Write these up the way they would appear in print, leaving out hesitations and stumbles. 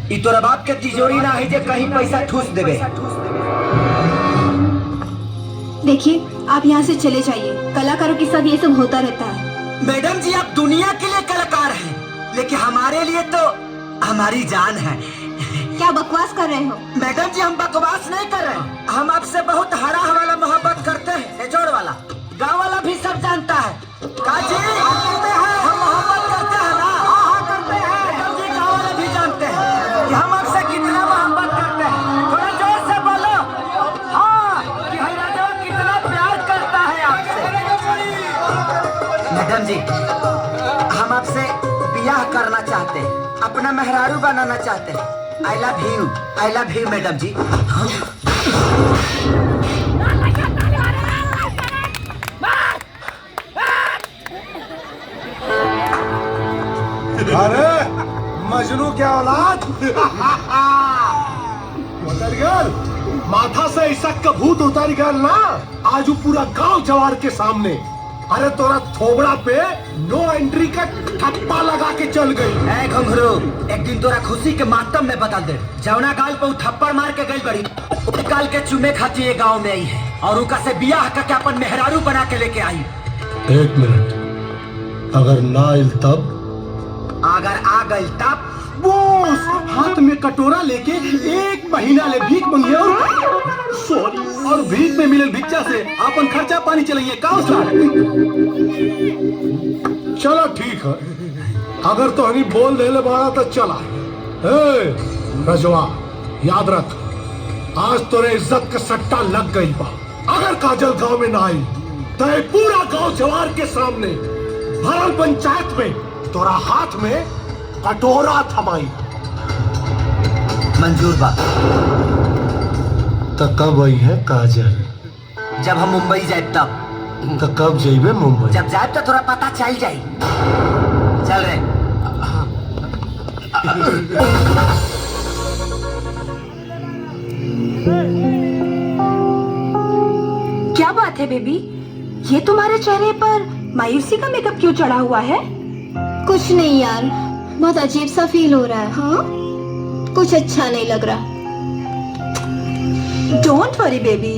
ई तोरा बाप के तिजोरी ना है जे कहीं पैसा ठूस देवे। देखिए आप यहाँ से चले जाइए, कलाकारों के साथ ये सब होता रहता है। मैडम जी आप दुनिया के लिए कलाकार हैं, लेकिन हमारे लिए तो हमारी जान है। क्या बकवास कर रहे हो? मैडम जी हम बकवास नहीं कर रहे, हम आपसे बहुत हरा हवाला मोहब्बत करते हैं, निचोड़ वाला गाँव वाला भी सब जानता है। काजी हम मोहब्बत करते हैं ना? हाँ करते हैं। मैडम जी गाँव वाला भी जानते हैं कि हम आपसे कितना मोहब्बत करते हैं। थोड़ा जोर से बोलो हाँ कि राजा कितना प्यार करता है आपसे। मैडम जी हम आपसे ब्याह करना चाहते हैं, अपना मेहरारू बनाना चाहते हैं। आई लव यू मैडम जी। अरे मजनू क्या औलाद। उतर गल माथा से ऐसा कबूत उतर गल ना, आज वो पूरा गांव जवार के सामने। अरे तोरा थोबड़ा पे नो एंट्री का ठप्पा लगा के चल गई। ए घुंघरू एक दिन तोरा खुशी के मातम में बदल दे। जवना गाल पे थप्पड़ मार के गई बड़ी गाल के चुमे खाती ये गांव में आई है और उनका से बियाह करके अपन मेहरारू बना के लेके आई। 1 मिनट, अगर ना आइल तब? अगर आ गई तब? बॉस हाथ में कटोरा लेके 1 महीना ले भीख मंगिया सॉरी और भीख में मिले भिक्षा से अपन खर्चा पानी चलाइए। चलो ठीक है, अगर तो हनी बोल दे ले बाड़ा तो चला। रजवा याद रख, आज तोरे इज्जत का सट्टा लग गई बा। अगर काजल गांव में ना आई तो पूरा गांव जवार के सामने भरल पंचायत में तोरा हाथ में कटोरा थमाई। मंजूर बा। तो कब आई है काजल? जब हम मुंबई जाए तब। तो कब जाइबे मुंबई? जब जाए तो थोड़ा पता चल जाए। चल रहे क्या बात है बेबी, ये तुम्हारे चेहरे पर मायूसी का मेकअप क्यों चढ़ा हुआ है? कुछ नहीं यार, बहुत अजीब सा फील हो रहा है। हाँ? कुछ अच्छा नहीं लग रहा। डोंट वरी बेबी,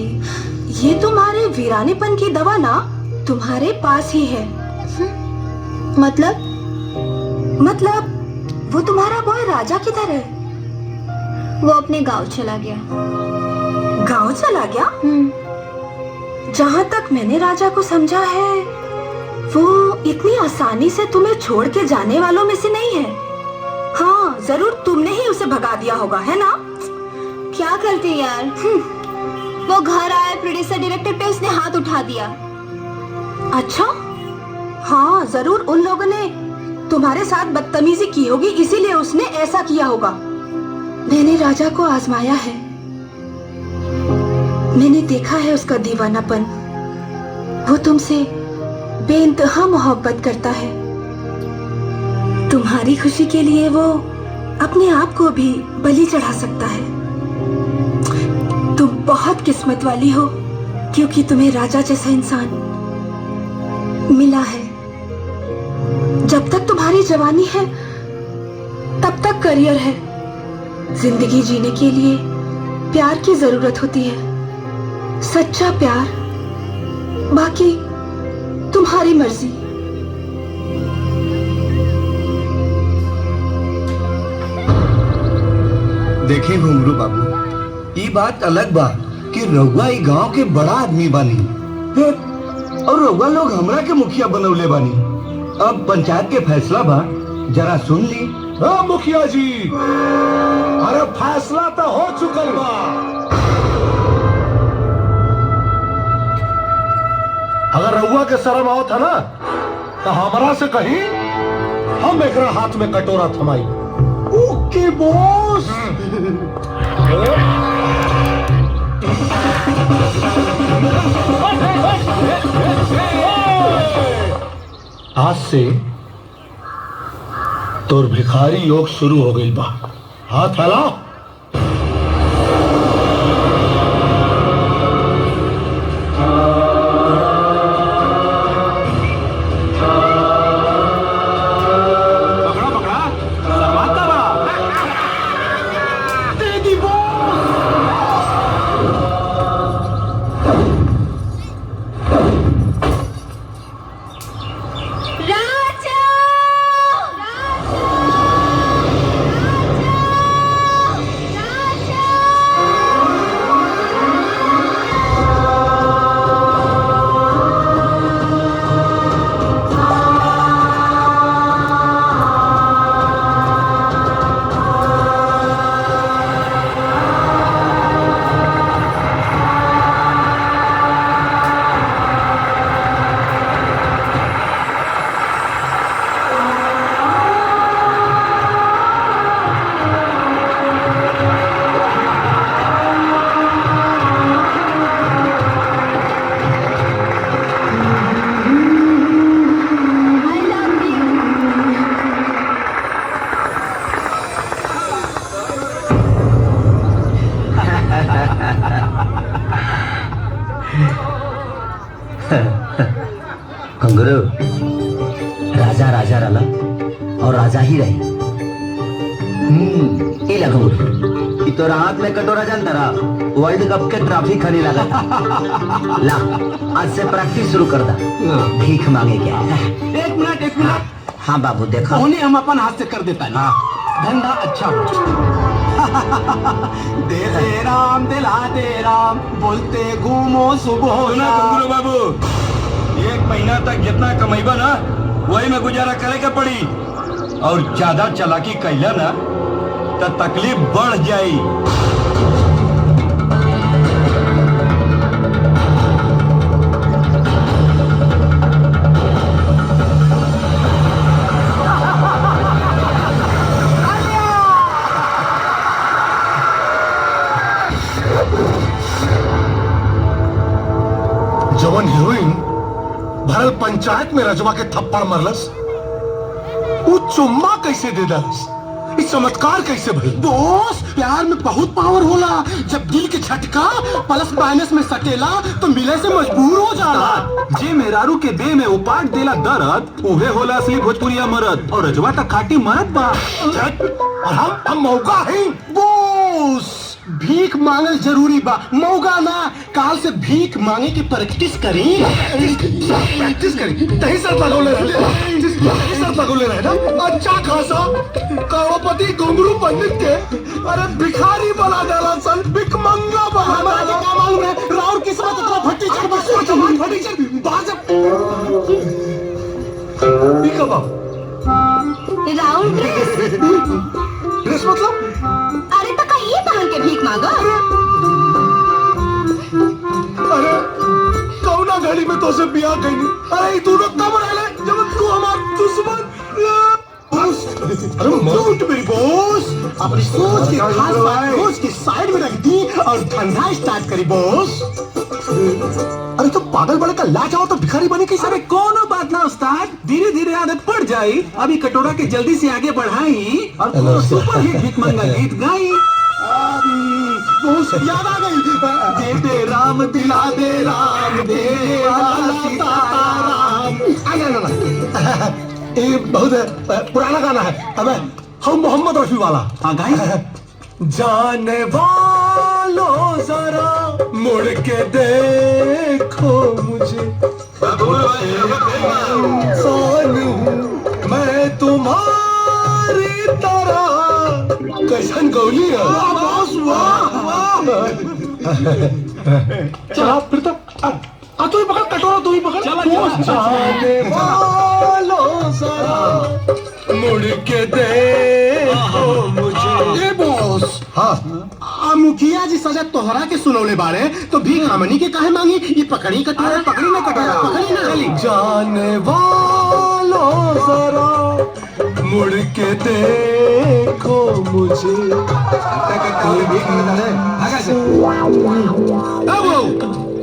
ये तुम्हारे वीरानेपन की दवा ना तुम्हारे पास ही है। मतलब वो तुम्हारा बॉय राजा किधर है? वो अपने गांव चला गया। गांव चला गया? जहाँ तक मैंने राजा को समझा है वो इतनी आसानी से तुम्हें छोड़ के जाने वालों में से नहीं है। हाँ जरूर तुमने ही उसे भगा दिया होगा, है ना? क्या करते यार, वो घर आया, प्रोड्यूसर डायरेक्टर पे उसने हाथ उठा दिया। अच्छा हाँ जरूर उन लोगों ने तुम्हारे साथ बदतमीजी की होगी, इसीलिए उसने ऐसा किया होगा। मैंने राजा को आजमाया है, मैंने देखा है उसका दीवानापन। वो तुमसे बेइंतहा मोहब्बत करता है। तुम्हारी खुशी के लिए वो अपने आप को भी बलि चढ़ा सकता है। तुम बहुत किस्मत वाली हो क्योंकि तुम्हें राजा जैसा इंसान मिला है। जब तक तुम्हारी जवानी है तब तक करियर है। जिंदगी जीने के लिए प्यार की जरूरत होती है, सच्चा प्यार। बाकी तुम्हारी मर्जी। देखे घुंगरू बाबू, ये बात अलग बा कि रउआ ई गांव के बड़ा आदमी बानी और रउआ लोग हमरा के मुखिया बनौले बानी। अब पंचायत के फैसला बा, जरा सुन ली। हाँ मुखिया जी, अरे फैसला तो हो चुकल बा। अगर रउआ के शर्म आओ था ना तो हमरा से कहीं हम एकरा हाथ में कटोरा थमाई। Okay boss. आज से तोर भिखारी योग शुरू हो गई बा। हाथ फैलाओ। डाला और राजा ही रही। ये लगो कि तो रात में कटोरा जानता रहा वर्ल्ड कप के ट्रॉफी खाने लगा था। ला आज से प्रैक्टिस शुरू कर दा। भीख मांगे क्या? एक मिनट हाँ बाबू देखो उन्हें हम अपन हाथ से कर देता नहीं। धंधा अच्छा हो। दे राम दिला दे राम बोलते घूमो सुबह सुना कुंगरू बाबू, 1 महीना तक जितना कमाईबा ना वही में गुजारा करे के पड़ी, और ज्यादा चालाकी कैला ना तो तकलीफ बढ़ जाई। जवन हीरोइन भरल पंचायत में रजवा के थप्पड़ मरलस, वो चुम्मा कैसे दे दस? इस चमत्कार कैसे भई? दोस्त प्यार में बहुत पावर होला। जब दिल के झटका प्लस माइनस में सटेला तो मिले से मजबूर हो जाला। जे मेहरारू के बे में उपाट देला दर्द उहे होला असली भोजपुरिया मरद, और रजवा तक खाटी मरद बा। और हम मौका है बॉस भीख मांगल जरूरी बा, मौका ना। काल से भीख मांगे की प्रैक्टिस करी। प्रैक्टिस करी तही सर लगोले रहे ना। अच्छा खासा करोड़पति घुंगरू पंडित के अरे भिखारी बना डाला सन, भिखमंगा बना डाला। क्या मालूम है राउर किस्मत इतना फटी चढ़ फटी चढ़ बाजब राहुल ड्रेस मतलब अरे तो का ये पहन के भीख मांगो। अरे कौना घड़ी में तो से बिया कहीं। अरे तू लोग कब रहले जब तू हमारा दुश्मन। अरे झूठ मेरी बॉस, अपनी सोच के खास बात सोच के साइड में रख दी और धंधा स्टार्ट करी बॉस। अरे तो पागल बड़े का ला जाओ तो भिखारी बने कैसे? अरे कोनो बात ना उस्ताद, धीरे धीरे आदत पड़ जाई। अभी कटोरा के जल्दी से आगे बढ़ाई और तो सुपर हिट भिखमंगा गीत गाई। बॉस याद आ गई। दे राम दिला दे राम दे सीताराम। ये बहुत पुराना गाना है। हमें हम मोहम्मद रफी वाला। हाँ गाई। जाने वालों जरा मुड़ के देखो मुझे, इंसान हूँ मैं तुम्हारी तरह। कैसन गौली है। चला फिर तो तू ही पकड़ कटोरा, तू ही पकड़। जाने वालों जरा मुड़ के देखो मुझे। ए बॉस हाँ मुखिया जी सजा तोहरा के सुनौले बारे तो भीख हमनी के काहे मांगी? ये पकड़ी कटोरा, पकड़ी ना कटोरा, पकड़ी ना चली। जाने वालों जरा मुड़ के देखो मुझे।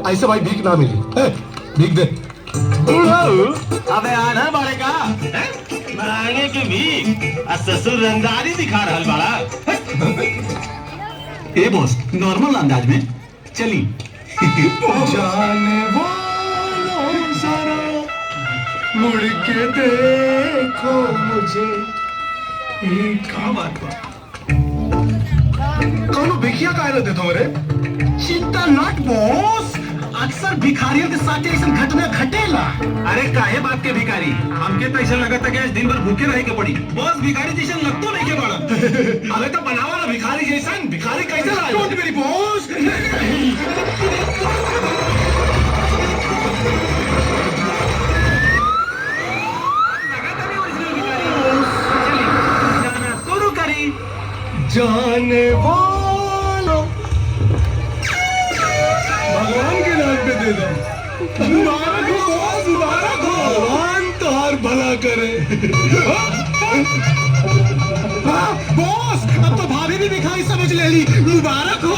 ऐसे भाई भीख ना मिली। भीख दे। अबे आना पड़ेगा मांगे के भीख ससुर रंगदारी दिखा रहा बड़ा। ए बॉस नॉर्मल अंदाज में चली। जाने वालों जरा मुड़ के देखो मुझे। क्या बात बा? कौनो भिखिया का आयला देता मेरे? चिंता नॉट बॉस, अक्सर भिखारियों के साथ ऐसा घटना घटेला। अरे काहे बात के भिखारी? हमके तो ऐसा लगा था कि आज दिन भर भूखे रहे के पड़ी। बॉस भिखारी जैसा लगतो नहीं के बड़ा। अरे तो बनावा ना भिखारी जैसा। भिखारी कैसे लाए? डोंट मेरी बॉस। शुरू करी। जाने वालों भगवान के नाम पे दे दो। मुबारक हो बॉस, मुबारक हो। भगवान तुम्हार भला करे। बॉस अब तो भाभी भी भिखारी समझ ले ली। मुबारक हो।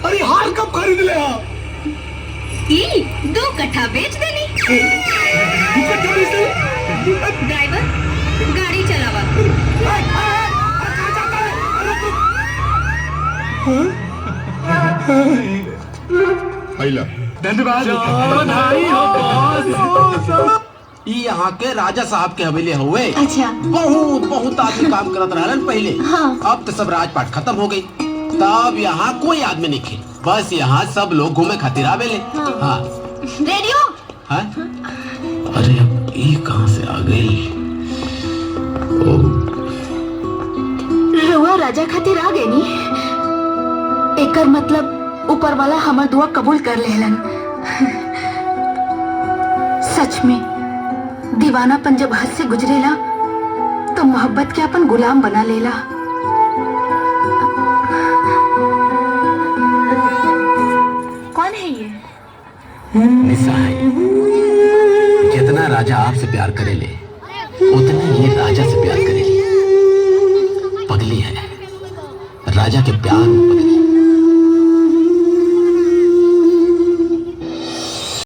अरे हार कब खरीद ले? ई 2 कट्ठा बेच देनी। ड्राइवर गाड़ी चलावा। धन्यवाद। बधाई हो बॉस। ई यहाँ के राजा साहब के हवेली हुए। अच्छा। बहुत बहुत आदमी काम करत रहलन पहले। हाँ। अब तो सब राजपाट खत्म हो गई, तब यहाँ कोई आदमी नहीं खे, बस यहाँ सब लोग घूमे खातिर आवेले। हाँ। रेडियो। हाँ? अरे अब ये कहाँ से आ गई? रुआ राजा खातिर आ गए नी, एकर मतलब ऊपर वाला हमार दुआ कबूल कर लेलन। सच में दीवानापन जब हद से गुजरेला तो मोहब्बत के अपन गुलाम बना लेला। कौन है ये? निशा है। जितना राजा आपसे प्यार करेले उतना ये राजा से प्यार करेली। पगली है, राजा के प्यार में पगली।